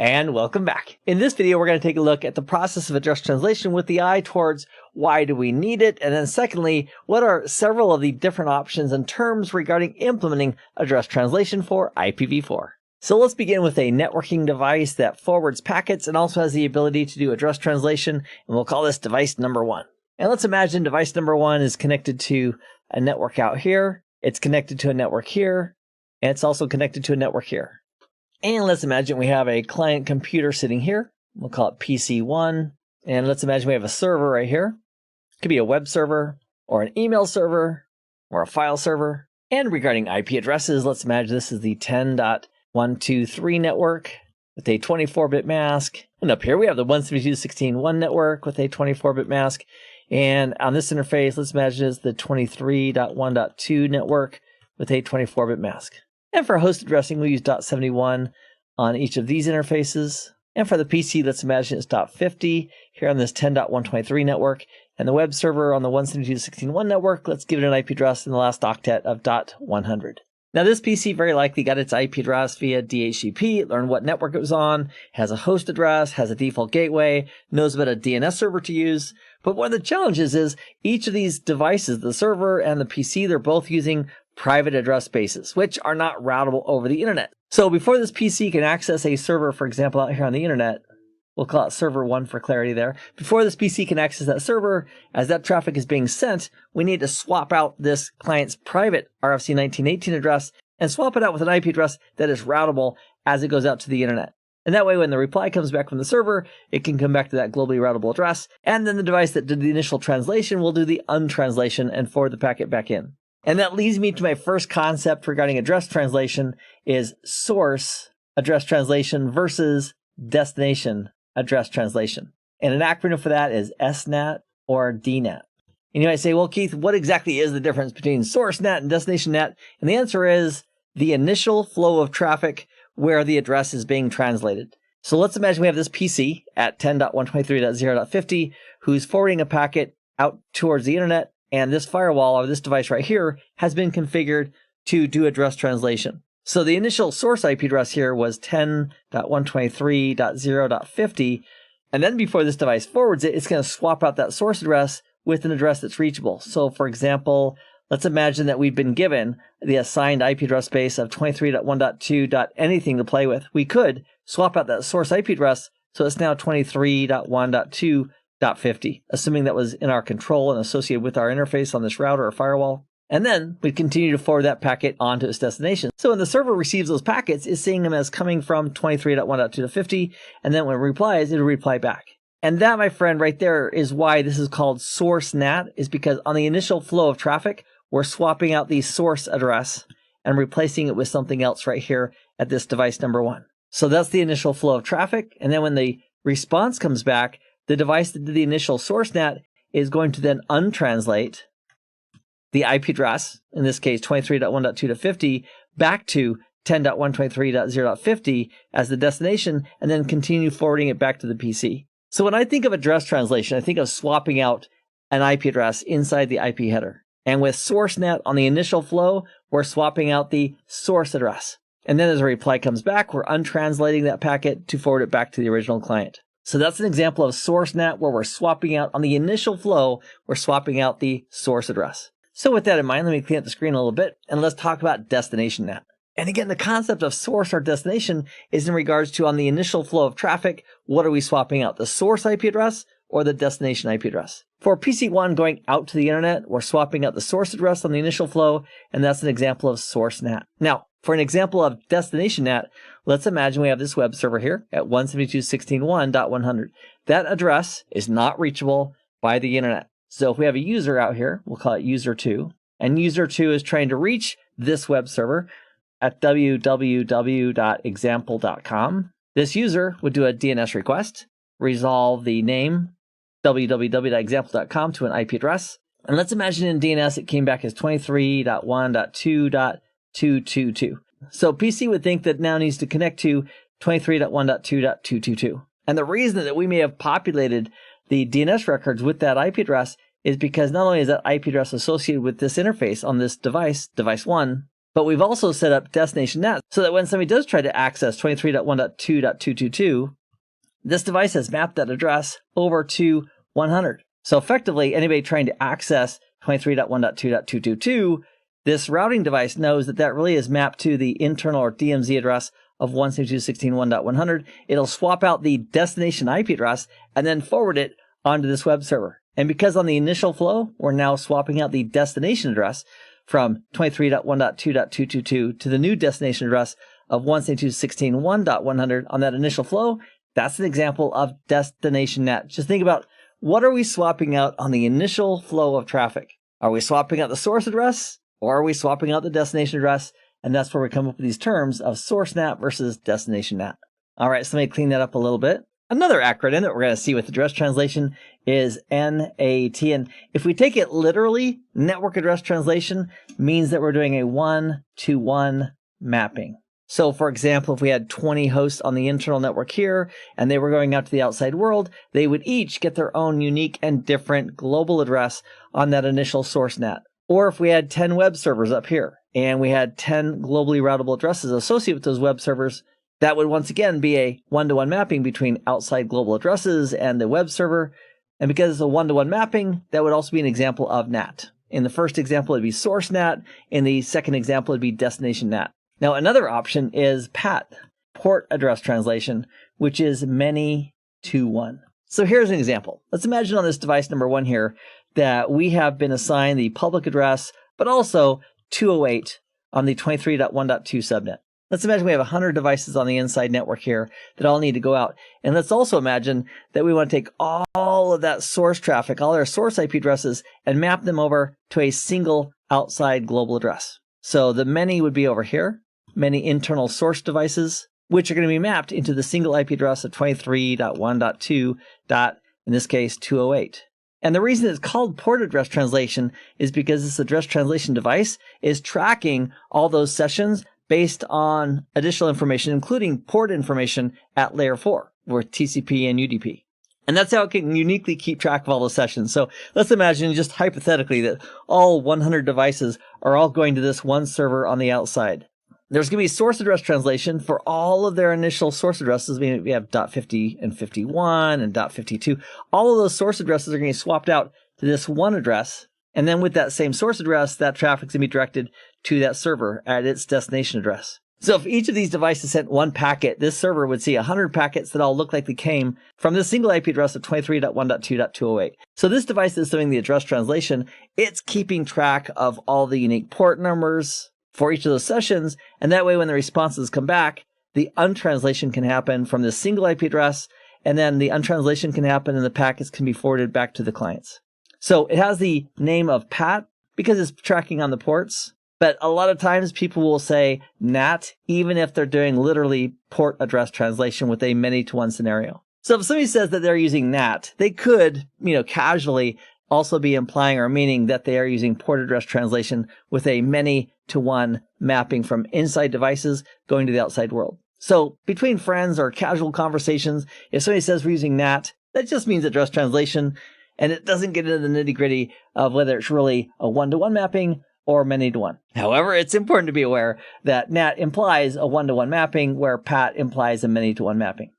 And welcome back. In this video, we're going to take a look at the process of address translation with the eye towards why do we need it? And then secondly, what are several of the different options and terms regarding implementing address translation for IPv4? So let's begin with a networking device that forwards packets and also has the ability to do address translation. And we'll call this device number one. And let's imagine device number one is connected to a network out here. It's connected to a network here. And it's also connected to a network here. And let's imagine we have a client computer sitting here. We'll call it PC1. And let's imagine we have a server right here. It could be a web server or an email server or a file server. And regarding IP addresses, let's imagine this is the 10.123 network with a 24-bit mask. And up here we have the 172.16.1 network with a 24-bit mask. And on this interface, let's imagine it's the 23.1.2 network with a 24-bit mask. And for host addressing, we use .71 on each of these interfaces. And for the PC, let's imagine it's .50 here on this 10.123 network. And the web server on the 172.16.1 network, let's give it an IP address in the last octet of .100. Now this PC very likely got its IP address via DHCP, it learned what network it was on, has a host address, has a default gateway, knows about a DNS server to use. But one of the challenges is each of these devices, the server and the PC, they're both using private address spaces, which are not routable over the internet. So before this PC can access a server, for example, out here on the internet, we'll call it server 1 for clarity there. Before this PC can access that server, as that traffic is being sent, we need to swap out this client's private RFC 1918 address and swap it out with an IP address that is routable as it goes out to the internet. And that way, when the reply comes back from the server, it can come back to that globally routable address. And then the device that did the initial translation will do the untranslation and forward the packet back in. And that leads me to my first concept regarding address translation is source address translation versus destination address translation. And an acronym for that is SNAT or DNAT. And you might say, well, Keith, what exactly is the difference between source NAT and destination NAT? And the answer is the initial flow of traffic where the address is being translated. So let's imagine we have this PC at 10.123.0.50 who's forwarding a packet out towards the internet. And this firewall, or this device right here, has been configured to do address translation. So the initial source IP address here was 10.123.0.50. And then before this device forwards it, it's going to swap out that source address with an address that's reachable. So for example, let's imagine that we've been given the assigned IP address space of 23.1.2.anything to play with. We could swap out that source IP address so it's now 23.1.2.50, assuming that was in our control and associated with our interface on this router or firewall. And then we continue to forward that packet on to its destination. So when the server receives those packets, it's seeing them as coming from 23.1.2.50, and then when it replies, it'll reply back. And that, my friend, right there is why this is called source NAT, is because on the initial flow of traffic, we're swapping out the source address and replacing it with something else right here at this device number one. So that's the initial flow of traffic. And then when the response comes back, the device that did the initial source NAT is going to then untranslate the IP address, in this case 23.1.2.50, back to 10.123.0.50 as the destination, and then continue forwarding it back to the PC. So when I think of address translation, I think of swapping out an IP address inside the IP header. And with source NAT on the initial flow, we're swapping out the source address. And then as a reply comes back, we're untranslating that packet to forward it back to the original client. So that's an example of source NAT where we're swapping out on the initial flow, we're swapping out the source address. So with that in mind, let me clean up the screen a little bit and let's talk about destination NAT. And again, the concept of source or destination is in regards to on the initial flow of traffic, what are we swapping out, the source IP address or the destination IP address? For PC1 going out to the internet, we're swapping out the source address on the initial flow, and that's an example of source NAT. Now, for an example of destination NAT, let's imagine we have this web server here at 172.16.1.100. That address is not reachable by the internet. So if we have a user out here, we'll call it user 2, and user 2 is trying to reach this web server at www.example.com. This user would do a DNS request, resolve the name www.example.com to an IP address. And let's imagine in DNS it came back as 23.1.2.222. So PC would think that now needs to connect to 23.1.2.222. And the reason that we may have populated the DNS records with that IP address is because not only is that IP address associated with this interface on this device, device 1, But we've also set up destination NAT so that when somebody does try to access 23.1.2.222, this device has mapped that address over to 100. So effectively, anybody trying to access 23.1.2.222, this routing device knows that that really is mapped to the internal or DMZ address of 172.16.1.100. It'll swap out the destination IP address and then forward it onto this web server. And because on the initial flow, we're now swapping out the destination address from 23.1.2.222 to the new destination address of 172.16.1.100 on that initial flow, that's an example of destination NAT. Just think about, what are we swapping out on the initial flow of traffic? Are we swapping out the source address, or are we swapping out the destination address? And that's where we come up with these terms of source NAT versus destination NAT. All right, so let me clean that up a little bit. Another acronym that we're going to see with address translation is NAT. And if we take it literally, network address translation means that we're doing a one-to-one mapping. So for example, if we had 20 hosts on the internal network here, and they were going out to the outside world, they would each get their own unique and different global address on that initial source NAT. Or if we had 10 web servers up here, and we had 10 globally routable addresses associated with those web servers, that would once again be a one-to-one mapping between outside global addresses and the web server. And because it's a one-to-one mapping, that would also be an example of NAT. In the first example, it'd be source NAT. In the second example, it'd be destination NAT. Now, another option is PAT, port address translation, which is many to one. So here's an example. Let's imagine on this device number 1 here that we have been assigned the public address, but also 208 on the 23.1.2 subnet. Let's imagine we have 100 devices on the inside network here that all need to go out. And let's also imagine that we want to take all of that source traffic, all their source IP addresses, and map them over to a single outside global address. So the many would be over here, many internal source devices, which are going to be mapped into the single IP address of 23.1.2. In this case, 208. And the reason it's called port address translation is because this address translation device is tracking all those sessions based on additional information, including port information at layer 4, with TCP and UDP. And that's how it can uniquely keep track of all those sessions. So let's imagine just hypothetically that all 100 devices are all going to this one server on the outside. There's going to be source address translation for all of their initial source addresses. We have .50 and 51 and .52. All of those source addresses are going to be swapped out to this one address. And then with that same source address, that traffic is going to be directed to that server at its destination address. So if each of these devices sent one packet, this server would see 100 packets that all look like they came from this single IP address of 23.1.2.208. So this device is doing the address translation. It's keeping track of all the unique port numbers for each of those sessions. And that way, when the responses come back, the untranslation can happen from this single IP address. And then the untranslation can happen and the packets can be forwarded back to the clients. So it has the name of PAT because it's tracking on the ports. But a lot of times people will say NAT, even if they're doing literally port address translation with a many-to-one scenario. So if somebody says that they're using NAT, they could, casually also be implying or meaning that they are using port address translation with a many-to-one mapping from inside devices going to the outside world. So between friends or casual conversations, if somebody says we're using NAT, that just means address translation, and it doesn't get into the nitty-gritty of whether it's really a one-to-one mapping or many-to-one. However, it's important to be aware that NAT implies a one-to-one mapping where PAT implies a many-to-one mapping.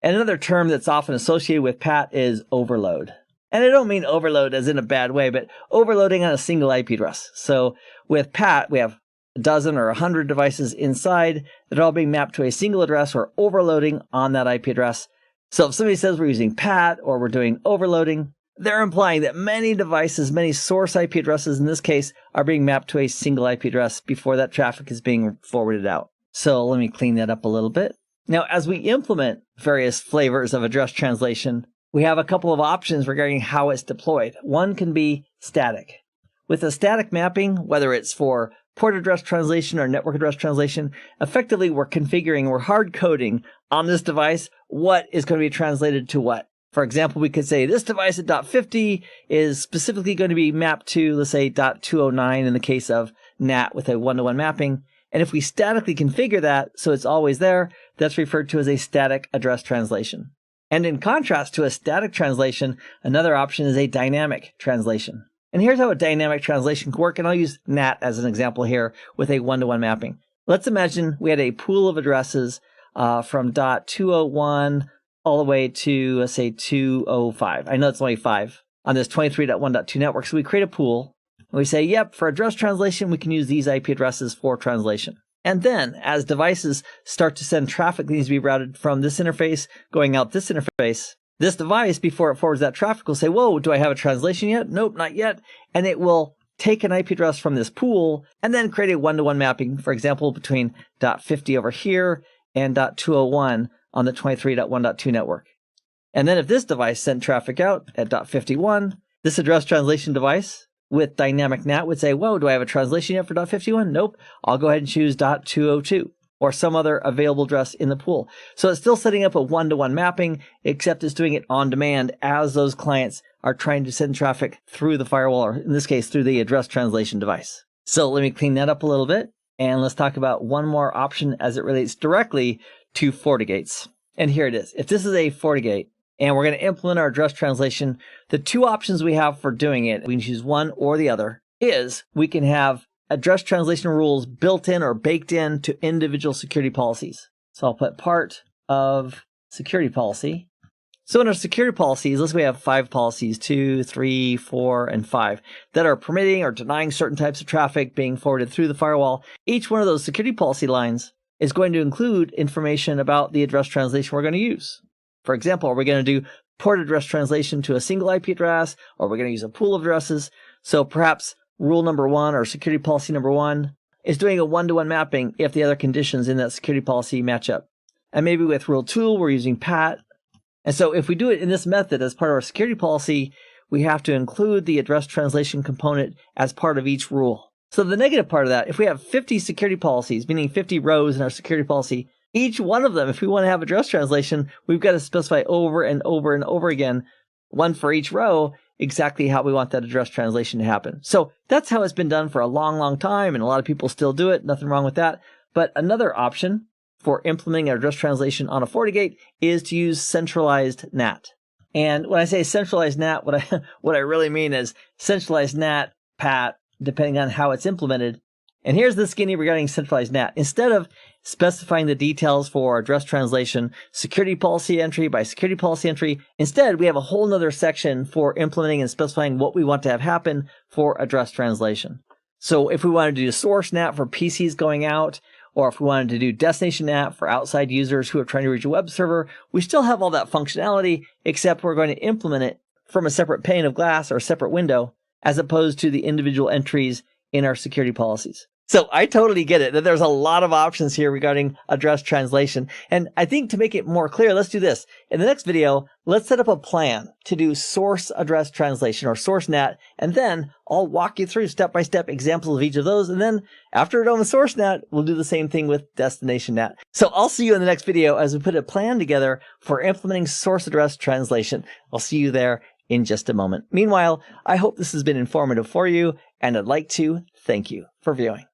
And another term that's often associated with PAT is overload. And I don't mean overload as in a bad way, but overloading on a single IP address. So with PAT, we have a dozen or 100 devices inside that are all being mapped to a single address or overloading on that IP address. So if somebody says we're using PAT or we're doing overloading, they're implying that many devices, many source IP addresses in this case, are being mapped to a single IP address before that traffic is being forwarded out. So let me clean that up a little bit. Now, as we implement various flavors of address translation, we have a couple of options regarding how it's deployed. One can be static. With a static mapping, whether it's for port address translation or network address translation, effectively we're hard coding on this device what is going to be translated to what. For example, we could say this device at .50 is specifically going to be mapped to, let's say, .209 in the case of NAT with a one-to-one mapping. And if we statically configure that so it's always there, that's referred to as a static address translation. And in contrast to a static translation, another option is a dynamic translation. And here's how a dynamic translation can work, and I'll use NAT as an example here with a one-to-one mapping. Let's imagine we had a pool of addresses from .201 all the way to, let's say, 205. I know it's only 5 on this 23.1.2 network, so we create a pool, and we say, yep, for address translation, we can use these IP addresses for translation. And then, as devices start to send traffic that needs to be routed from this interface going out this interface, this device, before it forwards that traffic, will say, whoa, do I have a translation yet? Nope, not yet. And it will take an IP address from this pool and then create a one-to-one mapping, for example, between .50 over here and .201 on the 23.1.2 network. And then if this device sent traffic out at .51, this address translation device with dynamic NAT would say, whoa, do I have a translation yet for .51? Nope. I'll go ahead and choose .202 or some other available address in the pool. So it's still setting up a one-to-one mapping, except it's doing it on demand as those clients are trying to send traffic through the firewall, or in this case, through the address translation device. So let me clean that up a little bit, and let's talk about one more option as it relates directly to FortiGates. And here it is. If this is a FortiGate, and we're going to implement our address translation, the two options we have for doing it, we can choose one or the other, is we can have address translation rules built in or baked in to individual security policies. So I'll put part of security policy. So in our security policies, let's say we have 5 policies, 2, 3, 4, and 5, that are permitting or denying certain types of traffic being forwarded through the firewall. Each one of those security policy lines is going to include information about the address translation we're going to use. For example, are we going to do port address translation to a single IP address, or are we going to use a pool of addresses? So perhaps rule number 1 or security policy number 1 is doing a one-to-one mapping if the other conditions in that security policy match up. And maybe with rule 2, we're using PAT. And so if we do it in this method as part of our security policy, we have to include the address translation component as part of each rule. So the negative part of that, if we have 50 security policies, meaning 50 rows in our security policy, each one of them, if we want to have address translation, we've got to specify over and over and over again, one for each row, exactly how we want that address translation to happen. So that's how it's been done for a long, long time, and a lot of people still do it. Nothing wrong with that. But another option for implementing address translation on a FortiGate is to use centralized NAT. And when I say centralized NAT, what I really mean is centralized NAT, PAT, depending on how it's implemented. And here's the skinny regarding centralized NAT. Instead of specifying the details for address translation, security policy entry by security policy entry, instead we have a whole nother section for implementing and specifying what we want to have happen for address translation. So if we wanted to do source NAT for PCs going out, or if we wanted to do destination NAT for outside users who are trying to reach a web server, we still have all that functionality, except we're going to implement it from a separate pane of glass or a separate window, as opposed to the individual entries in our security policies. So I totally get it that there's a lot of options here regarding address translation. And I think to make it more clear, let's do this. In the next video, let's set up a plan to do source address translation or source NAT. And then I'll walk you through step-by-step examples of each of those. And then after we're done with source NAT, we'll do the same thing with destination NAT. So I'll see you in the next video as we put a plan together for implementing source address translation. I'll see you there in just a moment. Meanwhile, I hope this has been informative for you, and I'd like to thank you for viewing.